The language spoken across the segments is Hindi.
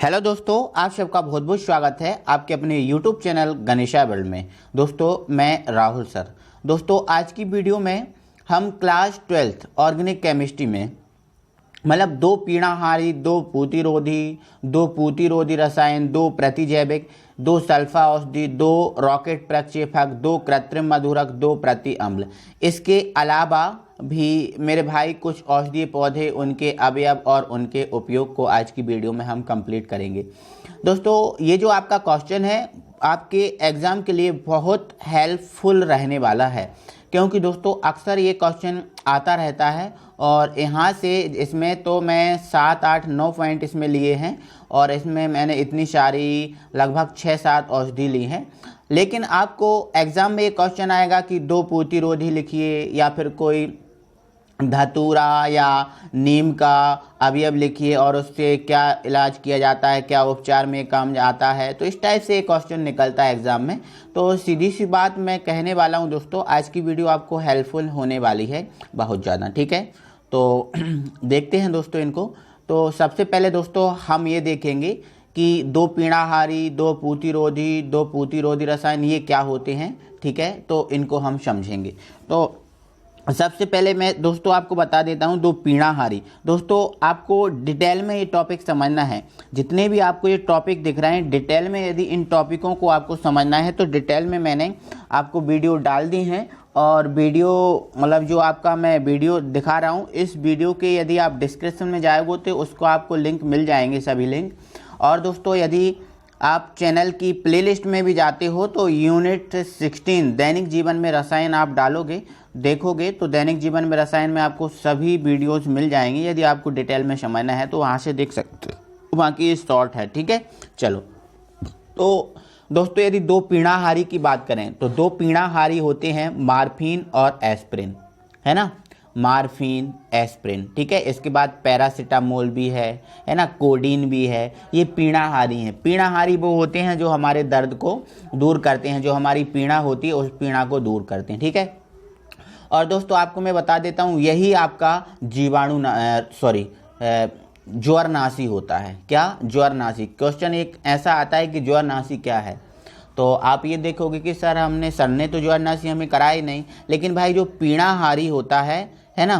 हेलो दोस्तों, आप सबका बहुत बहुत स्वागत है आपके अपने यूट्यूब चैनल गणेशा वर्ल्ड में। दोस्तों मैं राहुल सर। दोस्तों आज की वीडियो में हम क्लास 12th ऑर्गेनिक केमिस्ट्री में मतलब दो पीणाहारी, दो पूतिरोधी रसायन, दो प्रतिजैविक, दो सल्फा औषधि, दो रॉकेट प्रक्षेपक, दो कृत्रिम मधुरक, दो प्रति अम्ल, इसके अलावा भी मेरे भाई कुछ औषधीय पौधे, उनके अवयव और उनके उपयोग को आज की वीडियो में हम कंप्लीट करेंगे। दोस्तों ये जो आपका क्वेश्चन है आपके एग्ज़ाम के लिए बहुत हेल्पफुल रहने वाला है, क्योंकि दोस्तों अक्सर ये क्वेश्चन आता रहता है और यहाँ से इसमें तो मैं 7, 8, 9 पॉइंट इसमें लिए हैं और इसमें मैंने इतनी सारी लगभग 6-7 औषधि ली हैं। लेकिन आपको एग्ज़ाम में ये क्वेश्चन आएगा कि दो पूतिरोधी लिखिए या फिर कोई धतूरा या नीम का अवयव लिखिए और उससे क्या इलाज किया जाता है, क्या उपचार में काम आता है। तो इस टाइप से क्वेश्चन निकलता है एग्ज़ाम में। तो सीधी सी बात मैं कहने वाला हूं दोस्तों, आज की वीडियो आपको हेल्पफुल होने वाली है बहुत ज़्यादा, ठीक है। तो देखते हैं दोस्तों इनको। तो सबसे पहले दोस्तों हम ये देखेंगे कि दो पीणाहारी, दो पूतिरोधी रसायन ये क्या होते हैं, ठीक है। तो इनको हम समझेंगे। तो सबसे पहले मैं दोस्तों आपको बता देता हूं, दो पीणाहारी। दोस्तों आपको डिटेल में ये टॉपिक समझना है। जितने भी आपको ये टॉपिक दिख रहे हैं डिटेल में, यदि इन टॉपिकों को आपको समझना है तो डिटेल में मैंने आपको वीडियो डाल दी हैं। और वीडियो मतलब जो आपका मैं वीडियो दिखा रहा हूँ, इस वीडियो के यदि आप डिस्क्रिप्शन में जाओगे तो उसको आपको लिंक मिल जाएंगे, सभी लिंक। और दोस्तों यदि आप चैनल की प्लेलिस्ट में भी जाते हो तो यूनिट 16 दैनिक जीवन में रसायन आप डालोगे, देखोगे तो दैनिक जीवन में रसायन में आपको सभी वीडियोस मिल जाएंगे। यदि आपको डिटेल में समझना है तो वहाँ से देख सकते हो, बाकी शॉर्ट है, ठीक है। चलो तो दोस्तों यदि दो पीणाहारी की बात करें तो दो पीणाहारी होते हैं मार्फिन और एस्प्रिन, है ना। मार्फिन, एस्प्रिन, ठीक है। इसके बाद पैरासीटामोल भी है ना, कोडीन भी है। ये पीणाहारी हैं। पीणाहारी वो होते हैं जो हमारे दर्द को दूर करते हैं, जो हमारी पीड़ा होती है उस पीड़ा को दूर करते हैं, ठीक है। और दोस्तों आपको मैं बता देता हूँ, यही आपका ज्वरनाशी होता है। क्या? ज्वरनाशी। क्वेश्चन एक ऐसा आता है कि ज्वरनाशी क्या है, तो आप ये देखोगे कि सर ने तो ज्वरनाशी हमें कराई नहीं। लेकिन भाई जो पीणाहारी होता है ना,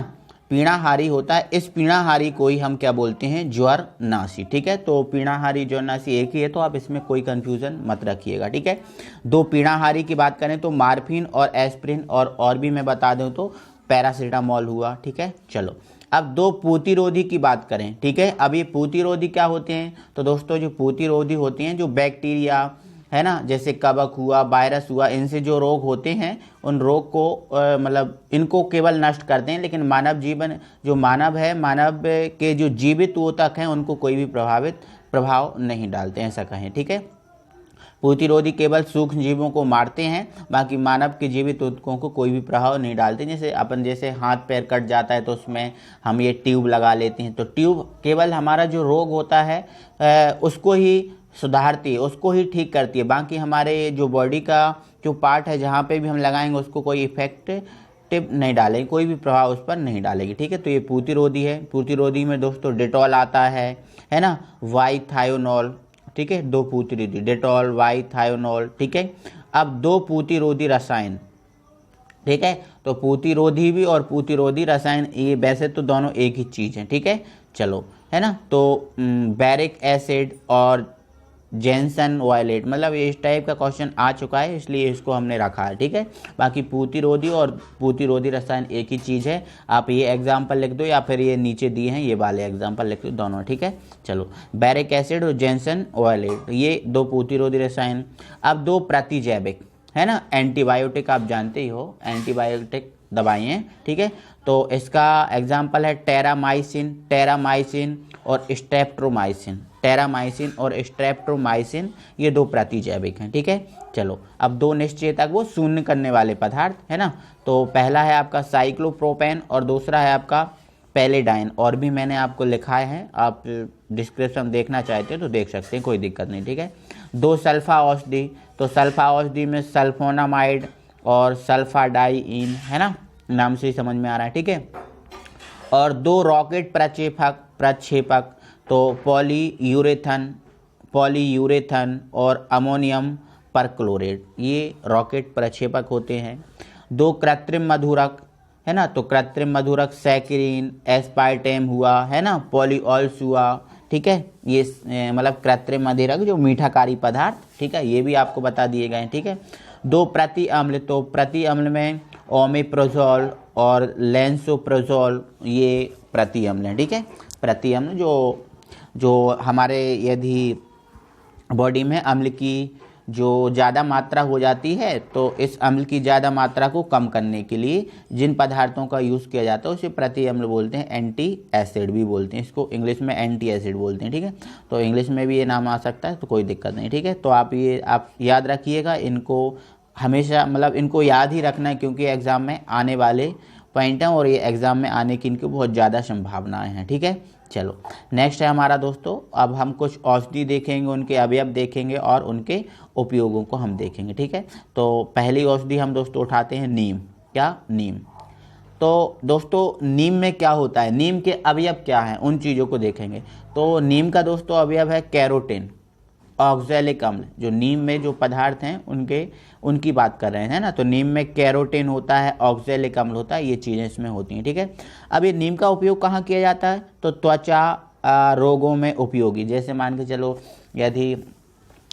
पीणाहारी होता है, इस पीणाहारी को ही हम क्या बोलते हैं? ज्वरनाशी, ठीक है। तो पीणाहारी ज्वरनाशी एक ही है, तो आप इसमें कोई कंफ्यूजन मत रखिएगा, ठीक है। दो पीणाहारी की बात करें तो मार्फिन और एस्प्रिन, और भी मैं बता दूं तो पैरासीटामोल हुआ, ठीक है। चलो अब दो पूतिरोधी की बात करें, ठीक है। अब ये पूतिरोधी क्या होते हैं? तो दोस्तों जो पूतिरोधी होते हैं, जो बैक्टीरिया है ना, जैसे कवक हुआ, वायरस हुआ, इनसे जो रोग होते हैं उन रोग को मतलब इनको केवल नष्ट करते हैं। लेकिन मानव जीवन जो मानव है, मानव के जो जीवित ऊतक हैं उनको कोई भी प्रभाव नहीं डालते हैं, ऐसा कहें, ठीक है। पूतिरोधी केवल सूक्ष्म जीवों को मारते हैं, बाकी मानव के जीवित ऊतकों को कोई भी प्रभाव नहीं डालते। जैसे हाथ पैर कट जाता है तो उसमें हम ये ट्यूब लगा लेते हैं, तो ट्यूब केवल हमारा जो रोग होता है उसको ही सुधारती है, उसको ही ठीक करती है। बाकी हमारे जो बॉडी का जो पार्ट है जहाँ पे भी हम लगाएंगे उसको कोई इफेक्टिव नहीं डालेगी, कोई भी प्रभाव उस पर नहीं डालेगी, ठीक है। तो ये पूतिरोधी है। पूतिरोधी में दोस्तों डेटॉल आता है ना, वाइथायोनॉल, ठीक है। दो पूतिरोधी डेटॉल, वाइथायोनॉल, ठीक है। अब दो पूतिरोधी रसायन, ठीक है। तो पूतिरोधी भी और पूतिरोधी रसायन ये वैसे तो दोनों एक ही चीज़ है, ठीक है। चलो, है ना। तो बैरिक एसिड और जेंसन वायलेट, मतलब इस टाइप का क्वेश्चन आ चुका है, इसलिए इसको हमने रखा है, ठीक है। बाकी पूतिरोधी और पूतिरोधी रसायन एक ही चीज़ है। आप ये एग्जाम्पल लिख दो या फिर ये नीचे दिए हैं ये वाले एग्जाम्पल लिख दो, दोनों, ठीक है। चलो बैरिक एसिड और जेंसन वायलेट ये दो पूतिरोधी रसायन। अब दो प्रतिजैविक, है ना, एंटीबायोटिक आप जानते ही हो, एंटीबायोटिक दवाएं, ठीक है। तो इसका एग्जाम्पल है टेरामाइसिन और स्ट्रेप्टोमाइसिन। टेरामाइसिन और स्ट्रेप्टोमाइसिन ये दो प्रतिजैविक हैं, ठीक है। चलो अब दो निश्चेतक, वो शून्य करने वाले पदार्थ, है ना। तो पहला है आपका साइक्लोप्रोपेन और दूसरा है आपका पैलेडाइन। और भी मैंने आपको लिखा है, आप डिस्क्रिप्शन देखना चाहते हो तो देख सकते हैं, कोई दिक्कत नहीं, ठीक है। दो सल्फा औषधि, तो सल्फा औषधि में सल्फोनामाइड और सल्फाडाइइन, है ना, नाम से ही समझ में आ रहा है, ठीक है। और दो रॉकेट प्रक्षेपक, तो पॉलीयूरेथन पॉलीयूरेथन और अमोनियम परक्लोरेट, ये रॉकेट प्रक्षेपक होते हैं। 2 कृत्रिम मधुरक, है ना, तो कृत्रिम मधुरक सैकरीन, एस्पार्टेम हुआ, है ना, पॉलीऑल्स हुआ, ठीक है, ये मतलब कृत्रिम मधुरक जो मीठाकारी पदार्थ, ठीक है, ये भी आपको बता दिए गए हैं, ठीक है। 2 प्रति अम्ल, तो प्रति अम्ल में ओमेप्रोजोल और लेंसोप्रोजोल, ये प्रति अम्ल है, ठीक है। प्रति अम्ल जो हमारे यदि बॉडी में अम्ल की जो ज़्यादा मात्रा हो जाती है, तो इस अम्ल की ज़्यादा मात्रा को कम करने के लिए जिन पदार्थों का यूज़ किया जाता है उसे प्रति अम्ल बोलते हैं, एंटी एसिड भी बोलते हैं, इसको इंग्लिश में एंटी एसिड बोलते हैं, ठीक है। तो इंग्लिश में भी ये नाम आ सकता है, तो कोई दिक्कत नहीं, ठीक है। तो आप याद रखिएगा, इनको हमेशा मतलब इनको याद ही रखना है, क्योंकि एग्ज़ाम में आने वाले पॉइंट हैं और ये एग्ज़ाम में आने की इनकी बहुत ज़्यादा संभावनाएं हैं, ठीक है। चलो नेक्स्ट है हमारा दोस्तों, अब हम कुछ औषधि देखेंगे, उनके अवयव देखेंगे और उनके उपयोगों को हम देखेंगे, ठीक है। तो पहली औषधि हम दोस्तों उठाते हैं नीम। क्या? नीम। तो दोस्तों नीम में क्या होता है, नीम के अवयव क्या हैं, उन चीज़ों को देखेंगे। तो नीम का दोस्तों अवयव है कैरोटीन, ऑक्सैलिक अम्ल, जो नीम में जो पदार्थ हैं उनकी बात कर रहे हैं ना, तो नीम में कैरोटीन होता है, ऑक्सैलिक अम्ल होता है, ये चीज़ें इसमें होती हैं, ठीक है। अब ये नीम का उपयोग कहाँ किया जाता है, तो त्वचा रोगों में उपयोगी, जैसे मान के चलो यदि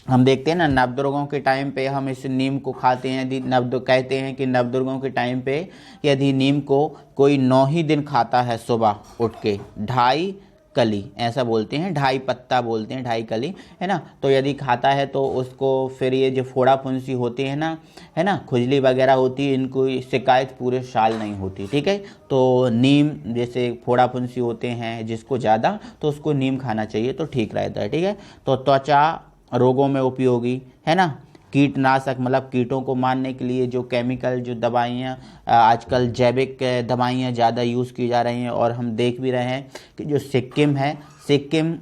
हम देखते हैं ना नवदुर्गों के टाइम पे हम इस नीम को खाते हैं, यदि कहते हैं कि नवदुर्गों के टाइम पे यदि नीम को कोई 9 ही दिन खाता है, सुबह उठ के 2.5 कली, ऐसा बोलते हैं, 2.5 पत्ता बोलते हैं, 2.5 कली, है ना, तो यदि खाता है तो उसको फिर ये जो फोड़ा फुंसी होती है ना, है ना, खुजली वगैरह होती है, इनको शिकायत पूरे साल नहीं होती, ठीक है। तो नीम जैसे फोड़ा फुंसी होते हैं जिसको ज़्यादा, तो उसको नीम खाना चाहिए तो ठीक रहता है, ठीक है। तो त्वचा रोगों में उपयोगी, है ना, कीटनाशक मतलब कीटों को मारने के लिए जो केमिकल जो दवाइयाँ आजकल जैविक दवाइयाँ ज़्यादा यूज़ की जा रही हैं, और हम देख भी रहे हैं कि जो सिक्किम है, सिक्किम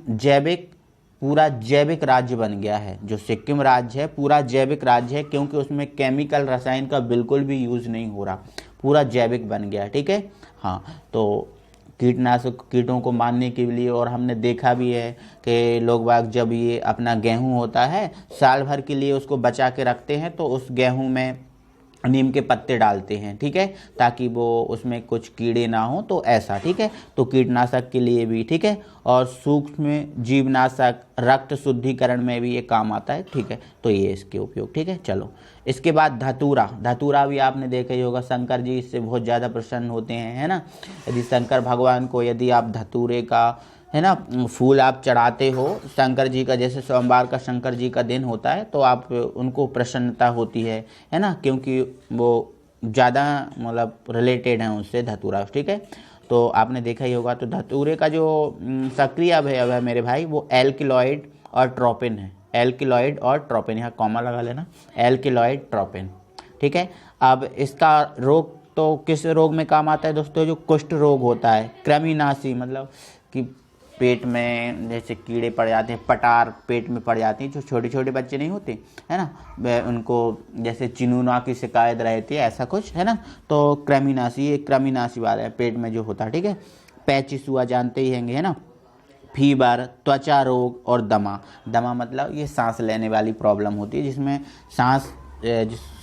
पूरा जैविक राज्य बन गया है, जो सिक्किम राज्य है पूरा जैविक राज्य है, क्योंकि उसमें केमिकल रसायन का बिल्कुल भी यूज़ नहीं हो रहा, पूरा जैविक बन गया, ठीक है। हाँ, तो कीटनाशक कीटों को मारने के लिए, और हमने देखा भी है कि लोग बाग जब ये अपना गेहूं होता है साल भर के लिए उसको बचा के रखते हैं, तो उस गेहूं में नीम के पत्ते डालते हैं, ठीक है, ताकि वो उसमें कुछ कीड़े ना हो, तो ऐसा, ठीक है। तो कीटनाशक के लिए भी, ठीक है, और सूक्ष्म जीवनाशक रक्त शुद्धिकरण में भी ये काम आता है, ठीक है। तो ये इसके उपयोग, ठीक है। चलो इसके बाद धतूरा भी आपने देखा ही होगा, शंकर जी इससे बहुत ज़्यादा प्रसन्न होते हैं, है ना। यदि शंकर भगवान को यदि आप धतूरे का, है ना, फूल आप चढ़ाते हो शंकर जी का, जैसे सोमवार का शंकर जी का दिन होता है, तो आप उनको प्रसन्नता होती है ना, क्योंकि वो ज़्यादा मतलब रिलेटेड हैं उससे धतूरा, ठीक है। तो आपने देखा ही होगा। तो धतूरे का जो सक्रिय अवयव है मेरे भाई, वो एल्किलॉइड और ट्रोपिन है, एल्किलॉइड और ट्रोपिन, यहाँ कॉमा लगा लेना, एल्किलॉइड ट्रोपिन, ठीक है। अब इसका रोग तो किस रोग में काम आता है दोस्तों, जो कुष्ठ रोग होता है, कृमिनाशी, मतलब कि पेट में जैसे कीड़े पड़ जाते हैं, पटार पेट में पड़ जाती हैं, जो छोटे छोटे बच्चे नहीं होते, है ना, उनको जैसे चिनूना की शिकायत रहती है, ऐसा कुछ, है ना। तो कृमिनाशी, ये कृमिनाशी वाला है, पेट में जो होता है, ठीक है। पैचिस हुआ, जानते ही होंगे, है ना। फीवर, त्वचा रोग और दमा मतलब ये सांस लेने वाली प्रॉब्लम होती है, जिसमें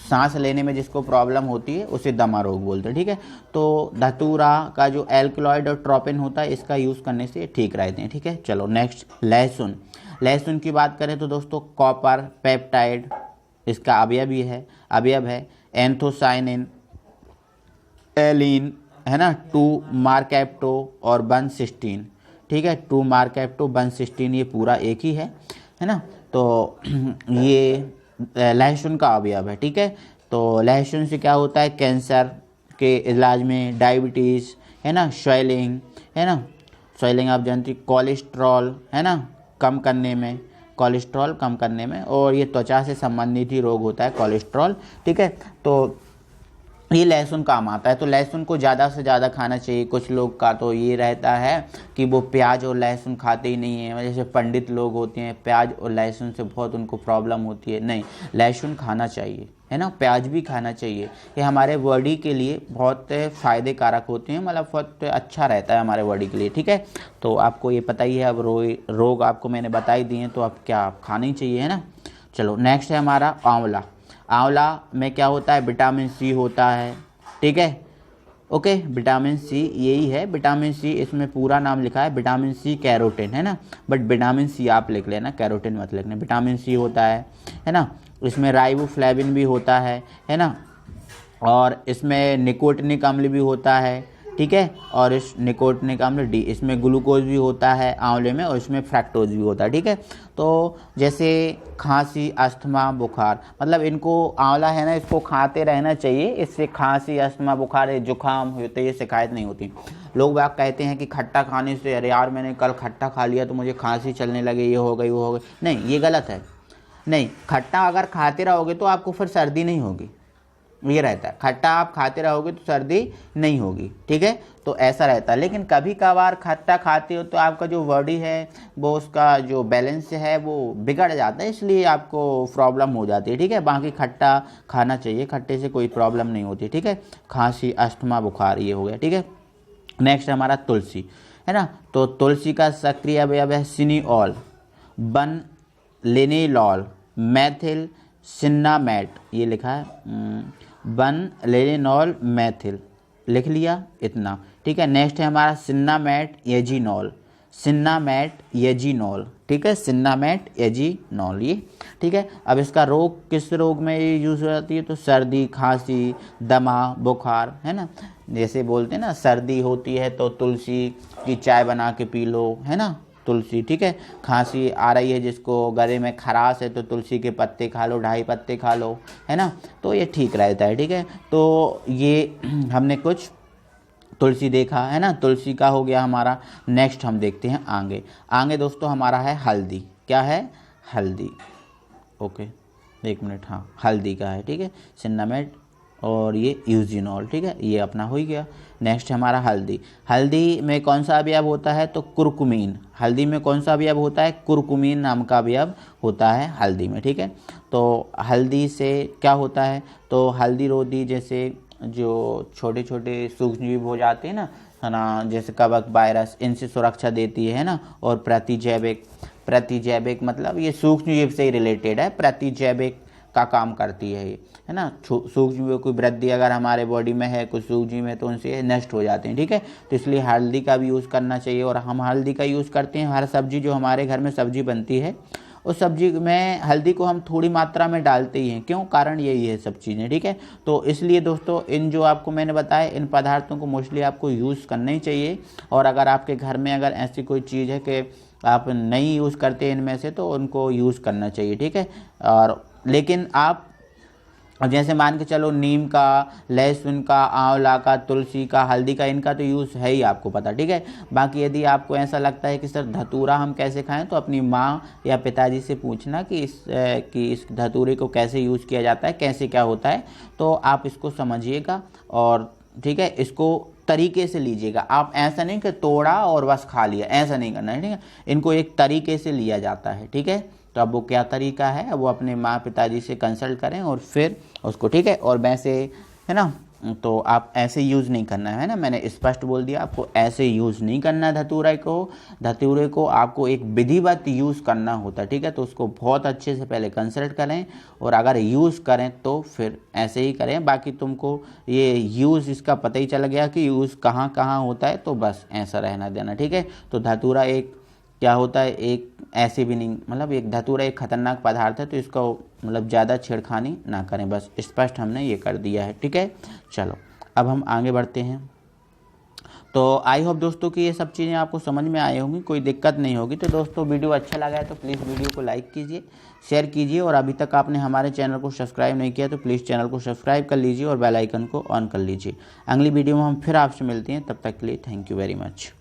सांस लेने में जिसको प्रॉब्लम होती है उसे दमा रोग बोलते हैं, ठीक है। तो धतूरा का जो एल्कलॉइड और ट्रोपिन होता है, इसका यूज़ करने से ठीक रहते हैं, ठीक है। चलो नेक्स्ट, लहसुन की बात करें तो दोस्तों कॉपर पेप्टाइड इसका अवयव है एंथोसाइनिन, एलिन, है ना, 2 मार्केप्टो और बंसिस्टीन, ठीक है, 2 मार्केप्टो बंसिस्टीन, ये पूरा एक ही है ना। तो ये लहसुन का अवयव है, ठीक है। तो लहसुन से क्या होता है, कैंसर के इलाज में, डायबिटीज़, है ना, स्वेलिंग, है ना, स्वेलिंग आप जानती, कोलेस्ट्रॉल, है ना, कम करने में, और ये त्वचा से संबंधित ही रोग होता है कोलेस्ट्रॉल, ठीक है। तो ये लहसुन काम आता है। तो लहसुन को ज़्यादा से ज़्यादा खाना चाहिए। कुछ लोग का तो ये रहता है कि वो प्याज और लहसुन खाते ही नहीं है, जैसे पंडित लोग होते हैं प्याज और लहसुन से बहुत उनको प्रॉब्लम होती है। नहीं, लहसुन खाना चाहिए, है ना, प्याज भी खाना चाहिए। ये हमारे बॉडी के लिए बहुत फ़ायदे कारक होते हैं, मतलब बहुत अच्छा रहता है हमारे बॉडी के लिए, ठीक है। तो आपको ये पता ही है, अब रोग आपको मैंने बता ही दिए, तो अब क्या आप खाना ही चाहिए, है ना। चलो नेक्स्ट है हमारा आंवला। आंवला में क्या होता है, विटामिन सी होता है, ठीक है। ओके, विटामिन सी यही है, विटामिन सी, इसमें पूरा नाम लिखा है विटामिन सी कैरोटीन, है ना, बट विटामिन सी आप लिख लेना, कैरोटीन मत लिखना। विटामिन सी होता है ना। इसमें राइबोफ्लेविन भी होता है ना, और इसमें निकोटिनिक अम्ल भी होता है, ठीक है। और इस निकोटिनिक अम्ल डी, इसमें ग्लूकोज भी होता है आंवले में, और इसमें फ्रैक्टोज भी होता है, ठीक है। तो जैसे खांसी, अस्थमा, बुखार, मतलब इनको आंवला है ना, इसको खाते रहना चाहिए। इससे खांसी, अस्थमा, बुखार, जुकाम होते ये शिकायत नहीं होती। लोग बाग कहते हैं कि खट्टा खाने से, अरे यार मैंने कल खट्टा खा लिया तो मुझे खांसी चलने लगे, ये हो गई वो हो गई। नहीं, ये गलत है। नहीं, खट्टा अगर खाते रहोगे तो आपको फिर सर्दी नहीं होगी, ये रहता है। खट्टा आप खाते रहोगे तो सर्दी नहीं होगी, ठीक है। तो ऐसा रहता है। लेकिन कभी कभार खट्टा खाते हो तो आपका जो बॉडी है वो, उसका जो बैलेंस है वो बिगड़ जाता है, इसलिए आपको प्रॉब्लम हो जाती है, ठीक है। बाकी खट्टा खाना चाहिए, खट्टे से कोई प्रॉब्लम नहीं होती, ठीक है। खांसी, अस्थमा, बुखार ये हो गया, ठीक है। नेक्स्ट हमारा तुलसी, है ना। तो तुलसी का सक्रिय अवयव है सिनिओल, बनलेनिलॉल, मेथिल सिन्नामेट, ये लिखा है बनलेनिलॉल मेथिल, लिख लिया इतना, ठीक है। नेक्स्ट है हमारा सिन्नामेट एजीनॉल, सिन्नामेट एजीनॉल, ठीक है, सिन्नामेट एजीनॉल, ये ठीक है। अब इसका रोग, किस रोग में ये यूज़ हो जाती है, तो सर्दी, खांसी, दमा, बुखार, है ना। जैसे बोलते हैं ना, सर्दी होती है तो तुलसी की चाय बना के पी लो, है ना, तुलसी, ठीक है। खांसी आ रही है जिसको, गले में खराश है, तो तुलसी के पत्ते खा लो, 2.5 पत्ते खा लो, है ना, तो ये ठीक रहता है, ठीक है। तो ये हमने कुछ तुलसी देखा, है ना, तुलसी का हो गया हमारा। नेक्स्ट हम देखते हैं आगे। आगे दोस्तों हमारा है हल्दी। क्या है, हल्दी, ओके, एक मिनट, हाँ, हल्दी का है, ठीक है, सिन्नामेट और ये यूजिनॉल, ठीक है, ये अपना हो ही गया। नेक्स्ट हमारा हल्दी। हल्दी में कौन सा अवयव होता है, तो कुरकुमीन। हल्दी में कौन सा अवयव होता है, कुरकुमीन नाम का अवयव होता है हल्दी में, ठीक है। तो हल्दी से क्या होता है, तो हल्दी रोधी, जैसे जो छोटे छोटे सूक्ष्मजीव हो जाते हैं ना, है ना, जैसे कवक, वायरस, इनसे सुरक्षा देती है ना। और प्रतिजैविक, प्रतिजैविक मतलब ये सूक्ष्मजीव से ही रिलेटेड है, प्रतिजैविक का काम करती है ये, है ना। सूक्ष्मजीवों की वृद्धि अगर हमारे बॉडी में है, कुछ सूक्ष्मजीव है, तो उनसे नष्ट हो जाते हैं, ठीक है। तो इसलिए हल्दी का भी यूज़ करना चाहिए। और हम हल्दी का यूज़ करते हैं हर सब्जी, जो हमारे घर में सब्जी बनती है उस सब्जी में हल्दी को हम थोड़ी मात्रा में डालते ही हैं। क्यों, कारण यही है सब चीज़ें, ठीक है। तो इसलिए दोस्तों इन जो आपको मैंने बताया, इन पदार्थों को मोस्टली आपको यूज़ करना ही चाहिए। और अगर आपके घर में अगर ऐसी कोई चीज़ है कि आप नहीं यूज़ करते इनमें से, तो उनको यूज़ करना चाहिए, ठीक है। और लेकिन आप अब जैसे मान के चलो, नीम का, लहसुन का, आंवला का, तुलसी का, हल्दी का, इनका तो यूज़ है ही आपको पता, ठीक है। बाकी यदि आपको ऐसा लगता है कि सर धतूरा हम कैसे खाएं, तो अपनी माँ या पिताजी से पूछना कि इस धतूरे को कैसे यूज़ किया जाता है, कैसे क्या होता है, तो आप इसको समझिएगा और ठीक है, इसको तरीके से लीजिएगा। आप ऐसा नहीं कि तोड़ा और बस खा लिया, ऐसा नहीं करना है, ठीक है। इनको एक तरीके से लिया जाता है, ठीक है। तो अब वो क्या तरीका है, वो अपने माँ पिताजी से कंसल्ट करें और फिर उसको, ठीक है। और वैसे, है ना, तो आप ऐसे यूज़ नहीं करना है ना, मैंने स्पष्ट बोल दिया आपको, ऐसे यूज़ नहीं करना है धतूरे को। धतूरे को आपको एक विधिवत यूज़ करना होता है, ठीक है। तो उसको बहुत अच्छे से पहले कंसल्ट करें, और अगर यूज़ करें तो फिर ऐसे ही करें। बाकी तुमको ये यूज़ इसका पता ही चल गया कि यूज़ कहाँ कहाँ होता है, तो बस ऐसा रहना देना, ठीक है। तो धतूरा एक क्या होता है, एक ऐसे भी नहीं, मतलब एक धतूरा एक खतरनाक पदार्थ है, तो इसको मतलब ज़्यादा छेड़खानी ना करें, बस स्पष्ट हमने ये कर दिया है, ठीक है। चलो अब हम आगे बढ़ते हैं। तो आई होप दोस्तों कि ये सब चीज़ें आपको समझ में आई होंगी, कोई दिक्कत नहीं होगी। तो दोस्तों वीडियो अच्छा लगा है तो प्लीज़ वीडियो को लाइक कीजिए, शेयर कीजिए, और अभी तक आपने हमारे चैनल को सब्सक्राइब नहीं किया तो प्लीज़ चैनल को सब्सक्राइब कर लीजिए और बेल आइकन को ऑन कर लीजिए। अगली वीडियो में हम फिर आपसे मिलते हैं, तब तक के लिए थैंक यू वेरी मच।